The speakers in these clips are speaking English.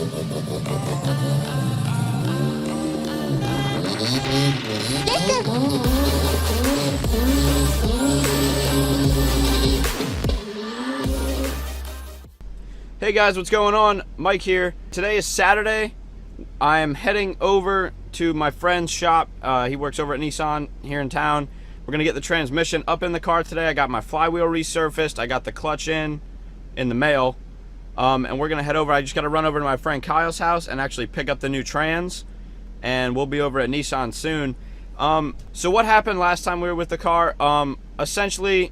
Hey guys, what's going on? Mike here. Today is Saturday. I am heading over to my friend's shop. He works over at Nissan here in town. We're gonna get the transmission up in the car today. I got my flywheel resurfaced. I got the clutch in the mail. And we're gonna head over. I just gotta run over to my friend Kyle's house and actually pick up the new trans. And we'll be over at Nissan soon. So what happened last time we were with the car? Essentially,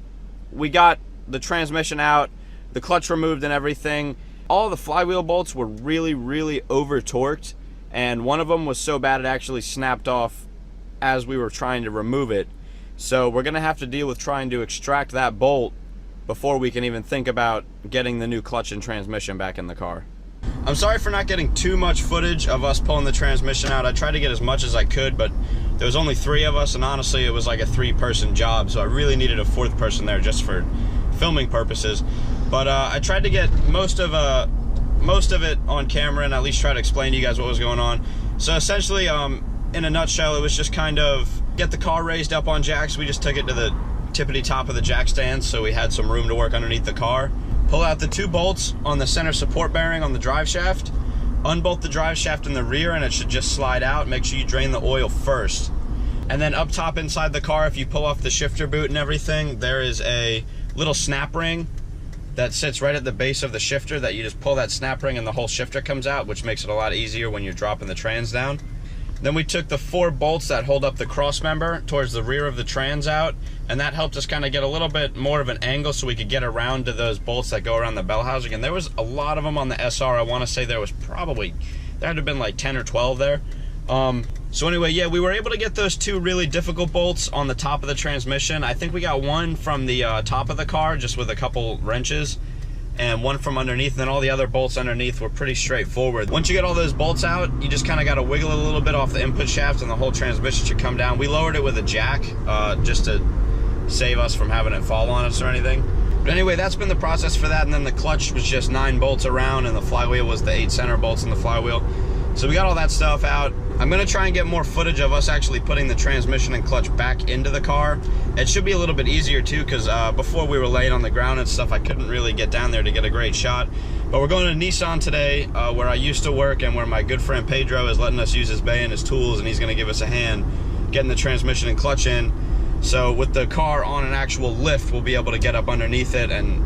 we got the transmission out, the clutch removed and everything. All the flywheel bolts were really over torqued, and one of them was so bad it actually snapped off as we were trying to remove it. So we're gonna have to deal with trying to extract that bolt before we can even think about getting the new clutch and transmission back in the car. I'm sorry for not getting too much footage of us pulling the transmission out. I tried to get as much as I could, but there was only 3 of us, and honestly it was like a 3-person job, so I really needed a 4th person there just for filming purposes. But I tried to get most of it on camera and at least try to explain to you guys what was going on. So essentially, in a nutshell, it was just kind of get the car raised up on jacks. We just took it to the tippity top of the jack stands, so we had some room to work underneath the car. Pull out the 2 bolts on the center support bearing on the drive shaft. Unbolt the drive shaft in the rear, and it should just slide out. Make sure you drain the oil first. And then up top inside the car, if you pull off the shifter boot and everything, there is a little snap ring that sits right at the base of the shifter that you just pull that snap ring and the whole shifter comes out, which makes it a lot easier when you're dropping the trans down. Then we took the 4 bolts that hold up the cross member towards the rear of the trans out, and that helped us kind of get a little bit more of an angle so we could get around to those bolts that go around the bell housing. And there was a lot of them on the SR. I want to say there had to have been like 10 or 12 there. So anyway, yeah, we were able to get those 2 really difficult bolts on the top of the transmission. I think we got one from the top of the car just with a couple wrenches, and one from underneath, and then all the other bolts underneath were pretty straightforward. Once you get all those bolts out, you just kind of got to wiggle it a little bit off the input shaft and the whole transmission should come down. We lowered it with a jack just to save us from having it fall on us or anything. But anyway, that's been the process for that, and then the clutch was just 9 bolts around, and the flywheel was the 8 center bolts in the flywheel. So we got all that stuff out. I'm gonna try and get more footage of us actually putting the transmission and clutch back into the car. It should be a little bit easier too, because before we were laying on the ground and stuff, I couldn't really get down there to get a great shot. But we're going to Nissan today, where I used to work and where my good friend Pedro is letting us use his bay and his tools, and he's gonna give us a hand getting the transmission and clutch in. So with the car on an actual lift, we'll be able to get up underneath it and,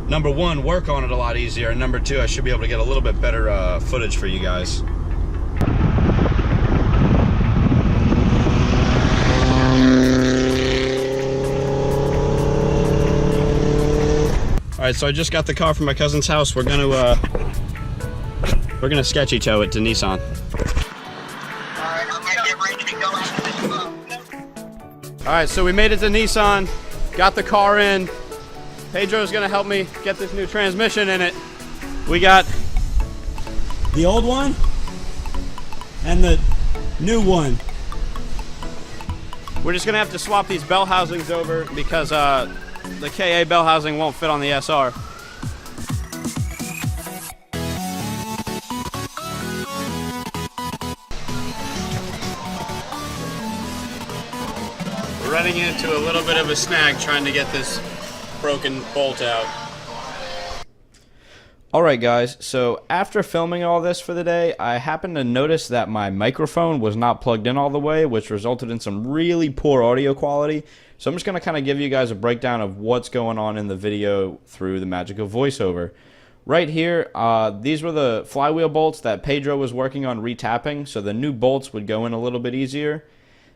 number 1, work on it a lot easier, and number 2, I should be able to get a little bit better footage for you guys. All right, so I just got the car from my cousin's house. We're gonna sketchy tow it to Nissan. All right, I'm gonna get ready to go after this move. All right, so we made it to Nissan, got the car in. Pedro's gonna help me get this new transmission in it. We got the old one and the new one. We're just gonna have to swap these bell housings over because the KA bell housing won't fit on the SR. We're running into a little bit of a snag trying to get this broken bolt out. Alright guys, so after filming all this for the day, I happened to notice that my microphone was not plugged in all the way, which resulted in some really poor audio quality. So I'm just going to kind of give you guys a breakdown of what's going on in the video through the magic of voiceover. Right here, these were the flywheel bolts that Pedro was working on retapping, so the new bolts would go in a little bit easier.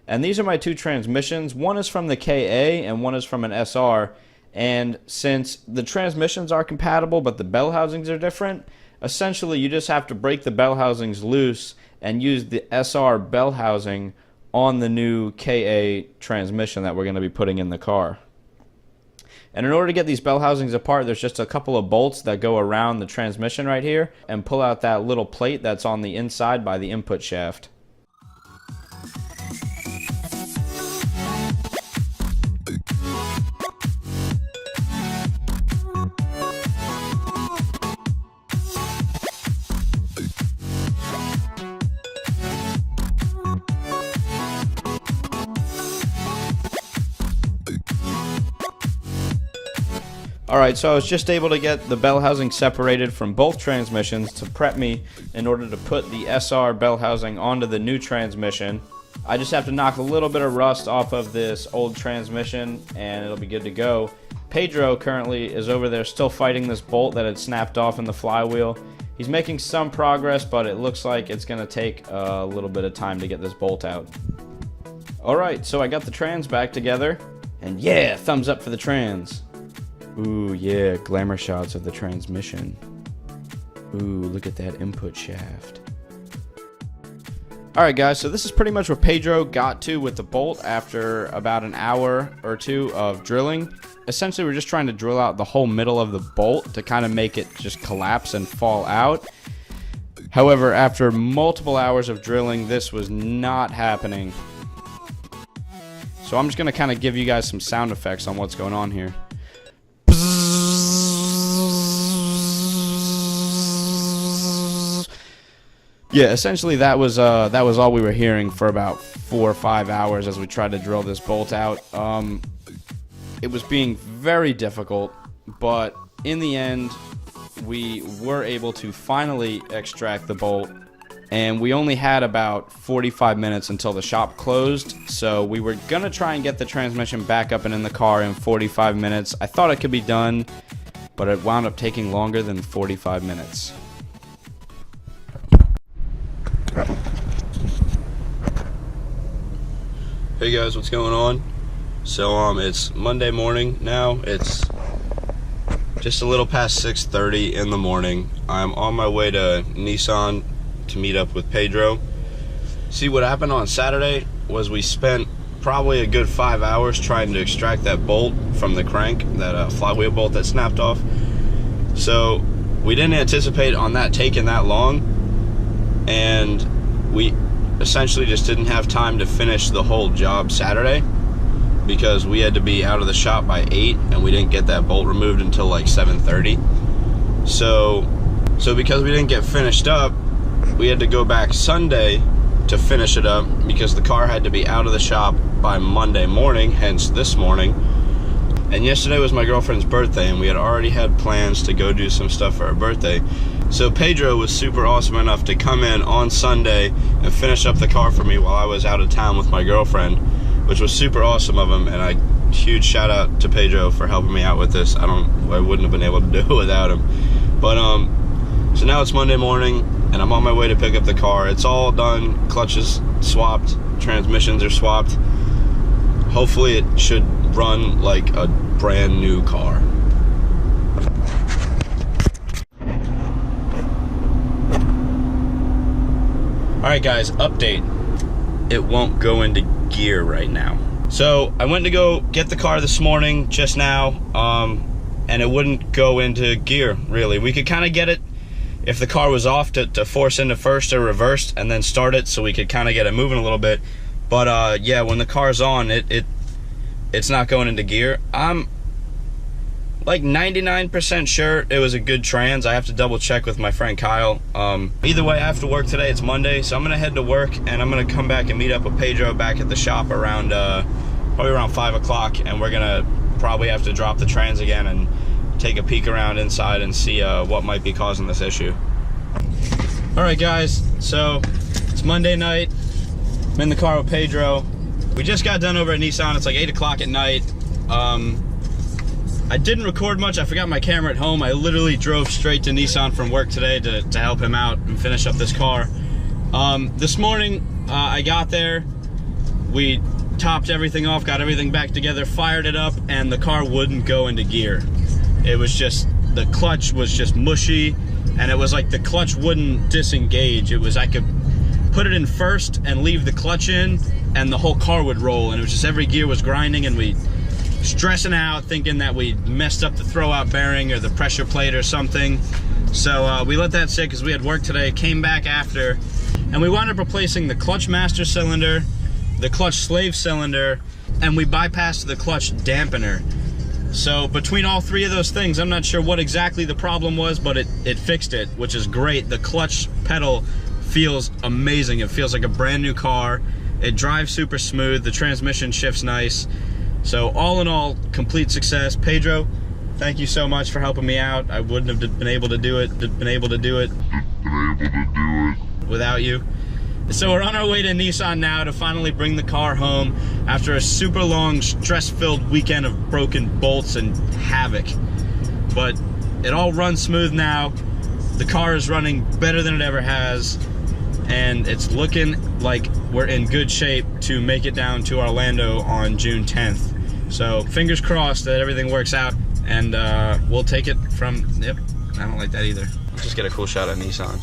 And these are my 2 transmissions. One is from the KA and one is from an SR. And since the transmissions are compatible but the bell housings are different, essentially you just have to break the bell housings loose and use the SR bell housing on the new KA transmission that we're going to be putting in the car. And in order to get these bell housings apart, there's just a couple of bolts that go around the transmission right here and pull out that little plate that's on the inside by the input shaft. Alright, so I was just able to get the bell housing separated from both transmissions to prep me in order to put the SR bell housing onto the new transmission. I just have to knock a little bit of rust off of this old transmission and it'll be good to go. Pedro currently is over there still fighting this bolt that had snapped off in the flywheel. He's making some progress, but it looks like it's going to take a little bit of time to get this bolt out. Alright, so I got the trans back together, and yeah, thumbs up for the trans. Ooh, yeah, glamour shots of the transmission. Ooh, look at that input shaft. Alright guys, so this is pretty much what Pedro got to with the bolt after about an hour or two of drilling. Essentially, we're just trying to drill out the whole middle of the bolt to kind of make it just collapse and fall out. However, after multiple hours of drilling, this was not happening. So I'm just going to kind of give you guys some sound effects on what's going on here. Yeah, essentially that was all we were hearing for about 4 or 5 hours as we tried to drill this bolt out. It was being very difficult, but in the end, we were able to finally extract the bolt, and we only had about 45 minutes until the shop closed, so we were gonna try and get the transmission back up and in the car in 45 minutes. I thought it could be done, but it wound up taking longer than 45 minutes. Hey guys, what's going on? So it's Monday morning now. It's just a little past 6:30 in the morning. I'm on my way to Nissan to meet up with Pedro. See, what happened on Saturday was we spent probably a good 5 hours trying to extract that bolt from the crank, that flywheel bolt that snapped off. So we didn't anticipate on that taking that long, and we essentially just didn't have time to finish the whole job Saturday because we had to be out of the shop by 8 and we didn't get that bolt removed until like 7:30. So because we didn't get finished up, we had to go back Sunday to finish it up because the car had to be out of the shop by Monday morning, hence this morning. And yesterday was my girlfriend's birthday, and we had already had plans to go do some stuff for her birthday. So Pedro was super awesome enough to come in on Sunday and finish up the car for me while I was out of town with my girlfriend, which was super awesome of him, and huge shout out to Pedro for helping me out with this. I wouldn't have been able to do it without him. But so now it's Monday morning, and I'm on my way to pick up the car. It's all done, clutches swapped, transmissions are swapped. Hopefully it should run like a brand new car. Alright guys, update. It won't go into gear right now. So I went to go get the car this morning, just now, and it wouldn't go into gear, really. We could kind of get it, if the car was off, to force into first or reversed and then start it so we could kind of get it moving a little bit. But yeah, when the car's on, it's not going into gear. I'm like 99% sure it was a good trans. I have to double check with my friend Kyle. Either way, I have to work today. It's Monday, so I'm gonna head to work and I'm gonna come back and meet up with Pedro back at the shop around probably around 5 o'clock, and we're gonna probably have to drop the trans again and take a peek around inside and see what might be causing this issue. All right guys, so it's Monday night. I'm in the car with Pedro. We just got done over at Nissan. It's like 8 o'clock at night. I didn't record much. I forgot my camera at home. I literally drove straight to Nissan from work today to help him out and finish up this car. This morning, I got there. We topped everything off, got everything back together, fired it up, and the car wouldn't go into gear. It was just, the clutch was just mushy, and it was like the clutch wouldn't disengage. It was, I could put it in first and leave the clutch in, and the whole car would roll, and it was just every gear was grinding, and we stressing out thinking that we messed up the throwout bearing or the pressure plate or something. So we let that sit because we had work today, came back after, and we wound up replacing the clutch master cylinder, the clutch slave cylinder, and we bypassed the clutch dampener. So between all three of those things, I'm not sure what exactly the problem was, but it fixed it, which is great. The clutch pedal feels amazing. It feels like a brand new car. It drives super smooth. The transmission shifts nice. So all in all, complete success. Pedro, Thank you so much for helping me out. I wouldn't have been able to do it without you. So we're on our way to Nissan now to finally bring the car home after a super long, stress-filled weekend of broken bolts and havoc. But it all runs smooth now. The car is running better than it ever has, and it's looking like we're in good shape to make it down to Orlando on June 10th. So fingers crossed that everything works out, and we'll take it from, yep, I don't like that either. Just get a cool shot of Nissan.